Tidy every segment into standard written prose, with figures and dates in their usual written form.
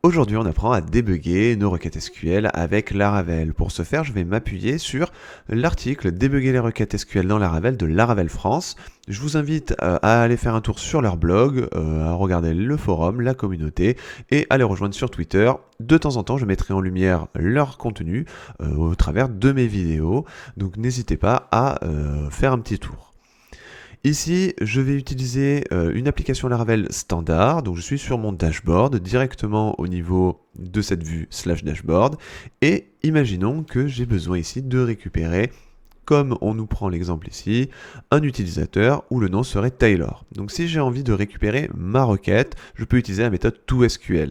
Aujourd'hui, on apprend à débugger nos requêtes SQL avec Laravel. Pour ce faire, je vais m'appuyer sur l'article Débugger les requêtes SQL dans Laravel de Laravel France. Je vous invite à aller faire un tour sur leur blog, à regarder le forum, la communauté et à les rejoindre sur Twitter. De temps en temps, je mettrai en lumière leur contenu au travers de mes vidéos. Donc n'hésitez pas à faire un petit tour. Ici, je vais utiliser une application Laravel standard, donc je suis sur mon dashboard, directement au niveau de cette vue /dashboard, et imaginons que j'ai besoin ici de récupérer, comme on nous prend l'exemple ici, un utilisateur où le nom serait Taylor. Donc si j'ai envie de récupérer ma requête, je peux utiliser la méthode toSQL.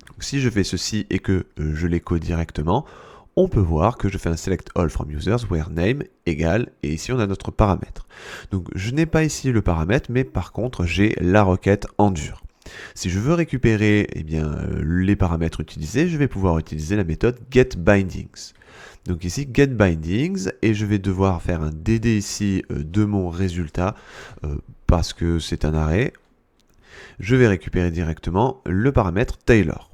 Donc, si je fais ceci et que je l'écho directement, on peut voir que je fais un select all from users where name égale, et ici on a notre paramètre. Donc je n'ai pas ici le paramètre, mais par contre j'ai la requête en dur. Si je veux récupérer les paramètres utilisés, je vais pouvoir utiliser la méthode getBindings. Donc ici getBindings, et je vais devoir faire un dd ici de mon résultat, parce que c'est un arrêt. Je vais récupérer directement le paramètre Taylor.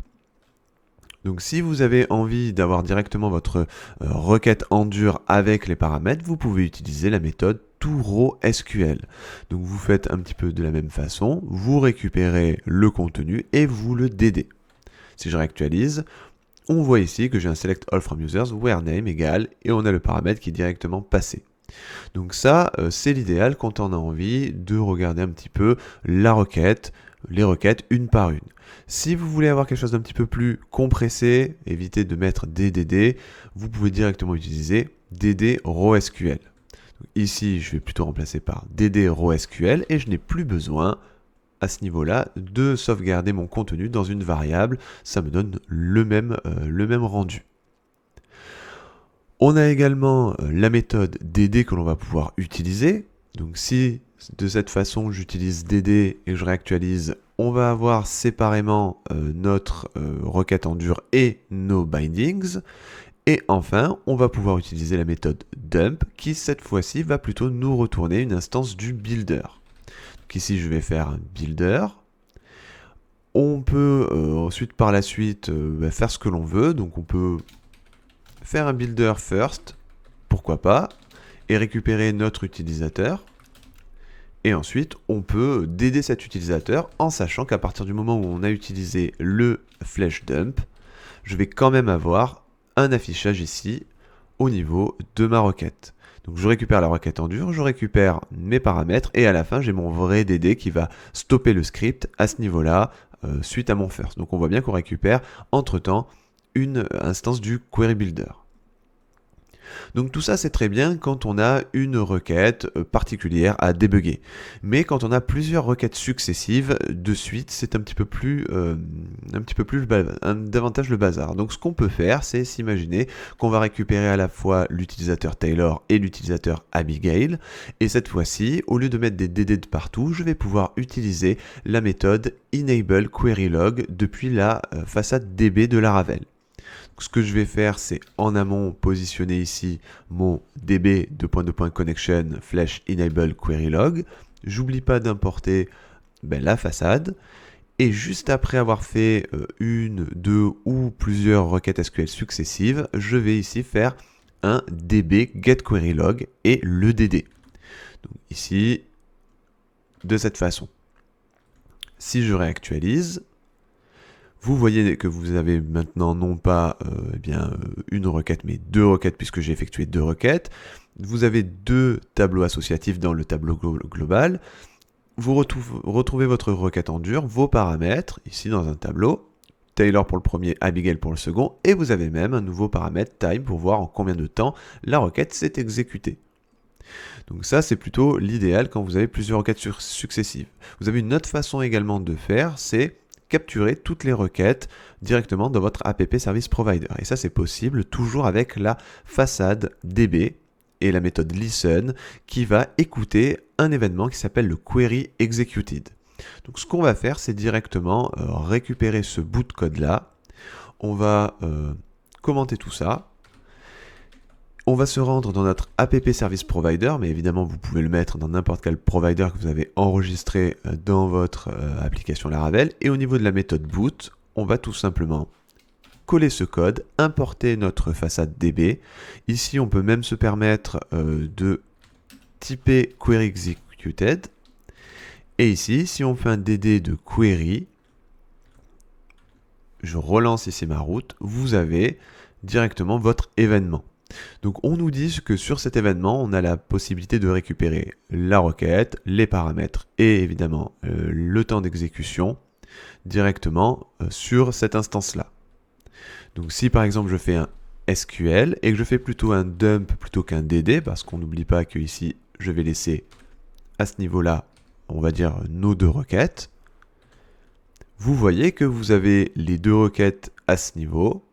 Donc si vous avez envie d'avoir directement votre requête en dur avec les paramètres, vous pouvez utiliser la méthode toRowSQL. Donc vous faites un petit peu de la même façon, vous récupérez le contenu et vous le dd. Si je réactualise, on voit ici que j'ai un select all from users where name égale et on a le paramètre qui est directement passé. Donc ça, c'est l'idéal quand on a envie de regarder un petit peu la requête, les requêtes une par une. Si vous voulez avoir quelque chose d'un petit peu plus compressé, évitez de mettre DDD, vous pouvez directement utiliser DD-RowSQL. Ici, je vais plutôt remplacer par DD-RowSQL et je n'ai plus besoin à ce niveau-là de sauvegarder mon contenu dans une variable, ça me donne le même rendu. On a également la méthode dd que l'on va pouvoir utiliser. Donc si de cette façon j'utilise dd et je réactualise, on va avoir séparément notre requête en dur et nos bindings. Et enfin, on va pouvoir utiliser la méthode dump qui cette fois-ci va plutôt nous retourner une instance du builder. Donc ici je vais faire un builder. On peut ensuite par la suite faire ce que l'on veut. Donc on peut faire un builder first, pourquoi pas, et récupérer notre utilisateur. Et ensuite, on peut dd cet utilisateur en sachant qu'à partir du moment où on a utilisé le flash dump, je vais quand même avoir un affichage ici au niveau de ma requête. Donc je récupère la requête en dur, je récupère mes paramètres et à la fin j'ai mon vrai dd qui va stopper le script à ce niveau-là suite à mon first. Donc on voit bien qu'on récupère entre-temps une instance du query builder. Donc tout ça c'est très bien quand on a une requête particulière à débugger. Mais quand on a plusieurs requêtes successives de suite, c'est un petit peu plus davantage le bazar. Donc ce qu'on peut faire, c'est s'imaginer qu'on va récupérer à la fois l'utilisateur Taylor et l'utilisateur Abigail. Et cette fois-ci, au lieu de mettre des dd de partout, je vais pouvoir utiliser la méthode enableQueryLog depuis la façade db de Laravel. Ce que je vais faire, c'est en amont positionner ici mon db connection flash enable query log. J'oublie pas d'importer la façade. Et juste après avoir fait une, deux ou plusieurs requêtes SQL successives, je vais ici faire un db getQueryLog et le dd. Donc ici, de cette façon. Si je réactualise, vous voyez que vous avez maintenant non pas une requête, mais deux requêtes puisque j'ai effectué deux requêtes. Vous avez deux tableaux associatifs dans le tableau global. Vous retrouvez votre requête en dur, vos paramètres, ici dans un tableau. Taylor pour le premier, Abigail pour le second. Et vous avez même un nouveau paramètre time pour voir en combien de temps la requête s'est exécutée. Donc ça, c'est plutôt l'idéal quand vous avez plusieurs requêtes successives. Vous avez une autre façon également de faire, c'est capturer toutes les requêtes directement dans votre app service provider. Et ça, c'est possible toujours avec la façade db et la méthode listen qui va écouter un événement qui s'appelle le query executed. Donc ce qu'on va faire, c'est directement récupérer ce bout de code-là. On va commenter tout ça. On va se rendre dans notre app service provider, mais évidemment vous pouvez le mettre dans n'importe quel provider que vous avez enregistré dans votre application Laravel. Et au niveau de la méthode boot, on va tout simplement coller ce code, importer notre façade DB. Ici, on peut même se permettre de typer query executed. Et ici, si on fait un DD de query, je relance ici ma route, vous avez directement votre événement. Donc on nous dit que sur cet événement, on a la possibilité de récupérer la requête, les paramètres et évidemment le temps d'exécution directement sur cette instance-là. Donc si par exemple je fais un SQL et que je fais plutôt un dump plutôt qu'un DD, parce qu'on n'oublie pas que ici je vais laisser à ce niveau-là, on va dire nos deux requêtes, vous voyez que vous avez les deux requêtes à ce niveau,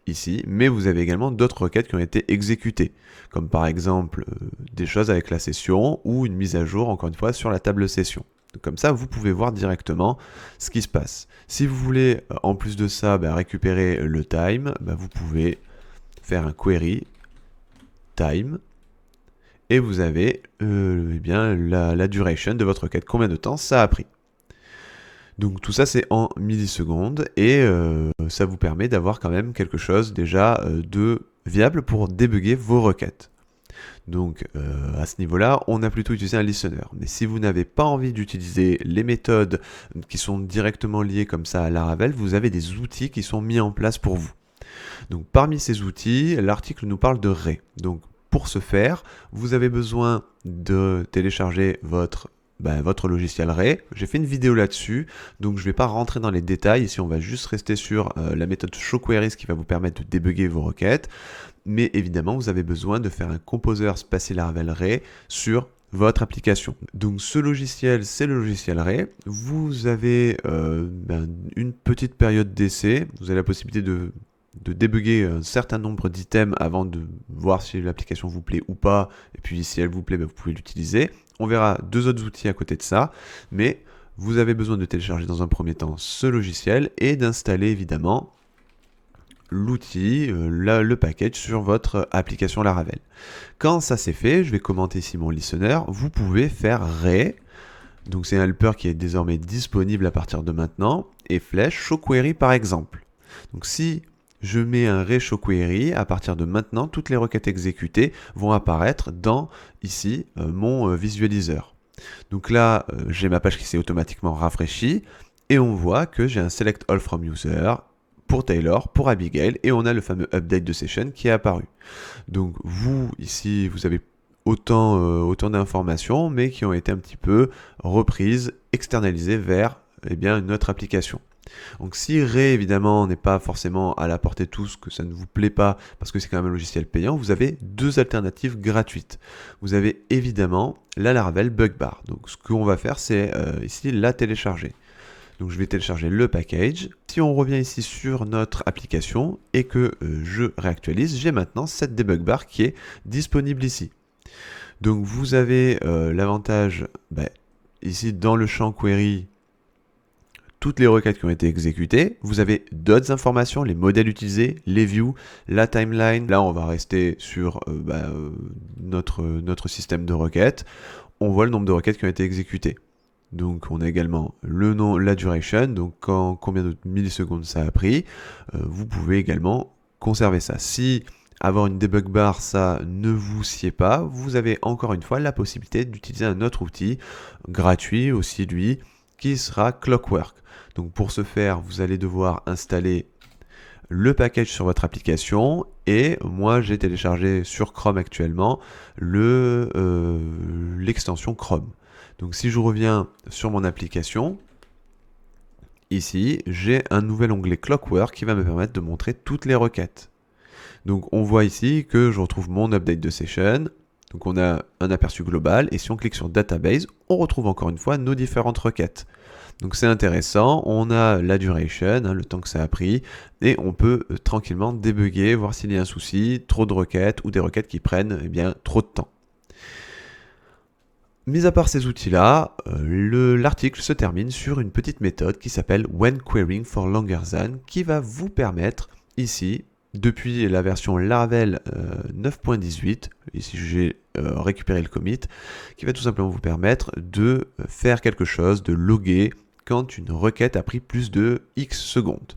ici, mais vous avez également d'autres requêtes qui ont été exécutées, comme par exemple des choses avec la session ou une mise à jour, encore une fois, sur la table session. Donc, comme ça, vous pouvez voir directement ce qui se passe. Si vous voulez, en plus de ça, récupérer le time, vous pouvez faire un query time, et vous avez la duration de votre requête, combien de temps ça a pris. Donc tout ça c'est en millisecondes et ça vous permet d'avoir quand même quelque chose déjà de viable pour débugger vos requêtes. Donc à ce niveau-là, on a plutôt utilisé un listener. Mais si vous n'avez pas envie d'utiliser les méthodes qui sont directement liées comme ça à Laravel, vous avez des outils qui sont mis en place pour vous. Donc parmi ces outils, l'article nous parle de Ray. Donc pour ce faire, vous avez besoin de télécharger votre logiciel Ray. J'ai fait une vidéo là-dessus, donc je ne vais pas rentrer dans les détails. Ici, on va juste rester sur la méthode showQueries qui va vous permettre de débugger vos requêtes. Mais évidemment, vous avez besoin de faire un composer spatial Laravel Ray sur votre application. Donc ce logiciel, c'est le logiciel Ray. Vous avez une petite période d'essai. Vous avez la possibilité de débugger un certain nombre d'items avant de voir si l'application vous plaît ou pas. Et puis si elle vous plaît, vous pouvez l'utiliser. On verra deux autres outils à côté de ça, mais vous avez besoin de télécharger dans un premier temps ce logiciel et d'installer évidemment l'outil, le package sur votre application Laravel. Quand ça c'est fait, je vais commenter ici mon listener, vous pouvez faire Ray, donc c'est un helper qui est désormais disponible à partir de maintenant, et flèche showQuery par exemple. Donc si je mets un Ray showQuery, à partir de maintenant, toutes les requêtes exécutées vont apparaître dans, ici, mon visualiseur. Donc là, j'ai ma page qui s'est automatiquement rafraîchie, et on voit que j'ai un Select All from User pour Taylor, pour Abigail, et on a le fameux Update de Session qui est apparu. Donc vous, ici, vous avez autant d'informations, mais qui ont été un petit peu reprises, externalisées vers une autre application. Donc si Ray évidemment n'est pas forcément à la portée de tous, que ça ne vous plaît pas parce que c'est quand même un logiciel payant, vous avez deux alternatives gratuites. Vous avez évidemment la Laravel Bug Bar. Donc ce qu'on va faire c'est ici la télécharger. Donc je vais télécharger le package. Si on revient ici sur notre application et que je réactualise, j'ai maintenant cette debug bar qui est disponible ici. Donc vous avez l'avantage ici dans le champ query, toutes les requêtes qui ont été exécutées. Vous avez d'autres informations, les modèles utilisés, les views, la timeline. Là, on va rester sur notre système de requêtes. On voit le nombre de requêtes qui ont été exécutées. Donc, on a également le nom, la duration, donc combien de millisecondes ça a pris. Vous pouvez également conserver ça. Si avoir une debug bar, ça ne vous sied pas, vous avez encore une fois la possibilité d'utiliser un autre outil gratuit aussi, lui, qui sera Clockwork. Donc pour ce faire, vous allez devoir installer le package sur votre application et moi j'ai téléchargé sur Chrome actuellement l'extension Chrome. Donc si je reviens sur mon application, ici j'ai un nouvel onglet Clockwork qui va me permettre de montrer toutes les requêtes. Donc on voit ici que je retrouve mon update de session. Donc on a un aperçu global et si on clique sur Database, on retrouve encore une fois nos différentes requêtes. Donc c'est intéressant, on a la duration, le temps que ça a pris, et on peut tranquillement débugger, voir s'il y a un souci, trop de requêtes ou des requêtes qui prennent trop de temps. Mis à part ces outils-là, l'article se termine sur une petite méthode qui s'appelle When Querying for Longer Than, qui va vous permettre ici, depuis la version Laravel 9.18, ici j'ai récupéré le commit, qui va tout simplement vous permettre de faire quelque chose, de loguer quand une requête a pris plus de X secondes.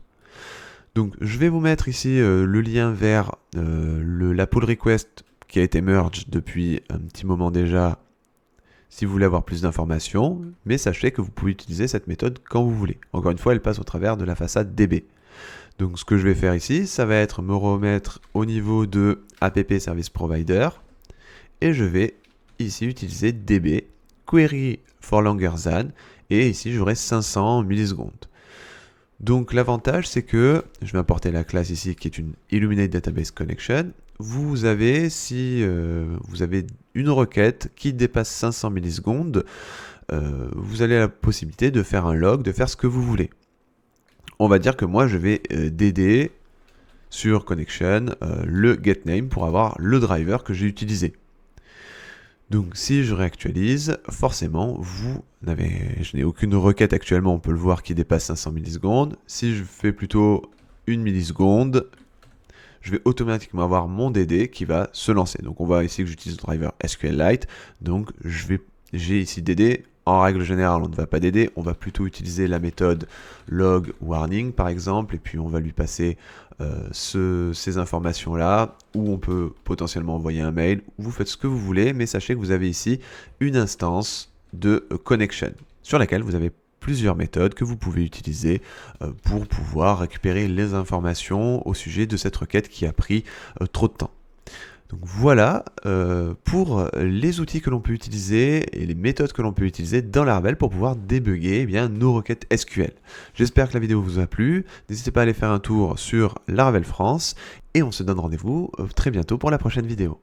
Donc je vais vous mettre ici le lien vers la pull request qui a été merge depuis un petit moment déjà si vous voulez avoir plus d'informations, mais sachez que vous pouvez utiliser cette méthode quand vous voulez. Encore une fois, elle passe au travers de la façade DB. Donc ce que je vais faire ici, ça va être me remettre au niveau de app service provider, et je vais ici utiliser DB, query for longer than, et ici j'aurai 500 millisecondes. Donc l'avantage c'est que, je vais importer la classe ici qui est une Illuminate Database Connection, vous avez, si vous avez une requête qui dépasse 500 millisecondes, vous avez la possibilité de faire un log, de faire ce que vous voulez. On va dire que moi je vais DD sur connection le getName pour avoir le driver que j'ai utilisé. Donc si je réactualise, forcément je n'ai aucune requête actuellement, on peut le voir, qui dépasse 500 millisecondes. Si je fais plutôt 1 milliseconde, je vais automatiquement avoir mon DD qui va se lancer. Donc on voit ici que j'utilise le driver SQLite, donc j'ai ici DD. En règle générale, on ne va pas DD, on va plutôt utiliser la méthode log warning par exemple, et puis on va lui passer ces informations-là, où on peut potentiellement envoyer un mail, vous faites ce que vous voulez, mais sachez que vous avez ici une instance de connection, sur laquelle vous avez plusieurs méthodes que vous pouvez utiliser pour pouvoir récupérer les informations au sujet de cette requête qui a pris trop de temps. Donc voilà pour les outils que l'on peut utiliser et les méthodes que l'on peut utiliser dans Laravel pour pouvoir débugger nos requêtes SQL. J'espère que la vidéo vous a plu. N'hésitez pas à aller faire un tour sur Laravel France et on se donne rendez-vous très bientôt pour la prochaine vidéo.